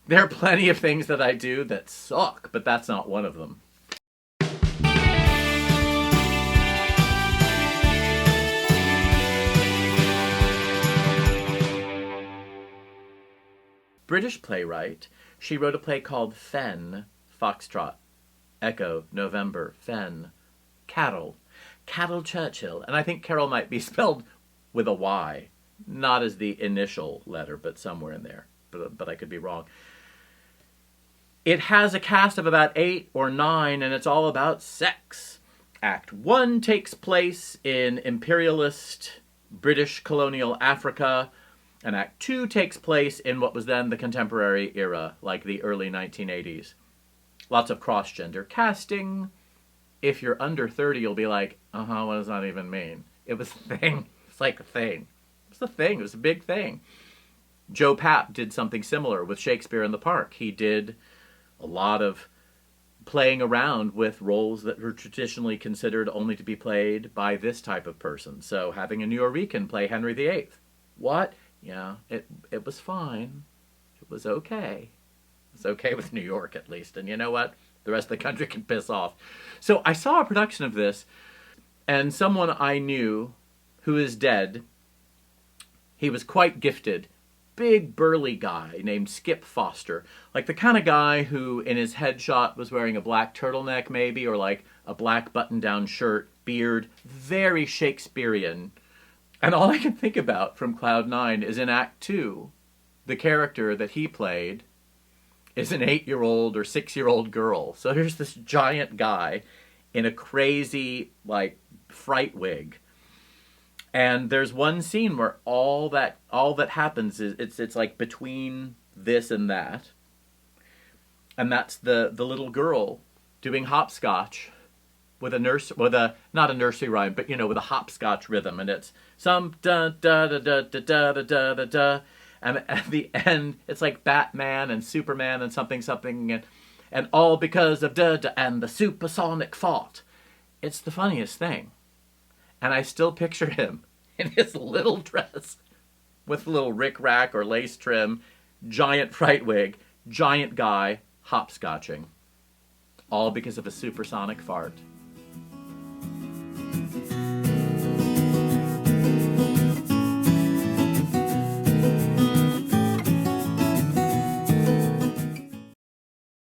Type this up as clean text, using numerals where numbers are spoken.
There are plenty of things that I do that suck, but that's not one of them. British playwright. She wrote a play called Fen, Foxtrot, Echo, November, Fen, Caryl. Caryl Churchill. And I think Carol might be spelled with a Y. Not as the initial letter, but somewhere in there. But I could be wrong. It has a cast of about 8 or 9, and it's all about sex. Act 1 takes place in imperialist British colonial Africa, and Act 2 takes place in what was then the contemporary era, like the early 1980s. Lots of cross-gender casting. If you're under 30, you'll be like, what does that even mean? It was a thing. It's like a thing. It was a thing. It was a big thing. Joe Papp did something similar with Shakespeare in the Park. He did a lot of playing around with roles that were traditionally considered only to be played by this type of person. So having a Nuyorican play Henry VIII. What? Yeah, it was fine. It was okay. It was okay with New York, at least. And you know what? The rest of the country can piss off. So I saw a production of this, and someone I knew who is dead, he was quite gifted. Big burly guy named Skip Foster. Like the kind of guy who in his headshot was wearing a black turtleneck maybe, or like a black button-down shirt, beard, very Shakespearean. And all I can think about from Cloud 9 is in Act 2, the character that he played is an 8-year-old or 6-year-old girl. So here's this giant guy in a crazy, like, fright wig. And there's one scene where all that happens is it's like between this and that. And that's the little girl doing hopscotch with not a nursery rhyme, but with a hopscotch rhythm, and it's some da da da da da da da da da, and at the end it's like Batman and Superman and something, and all because of da da and the supersonic fart. It's the funniest thing. And I still picture him in his little dress with a little rick-rack or lace trim, giant fright wig, giant guy, hopscotching. All because of a supersonic fart.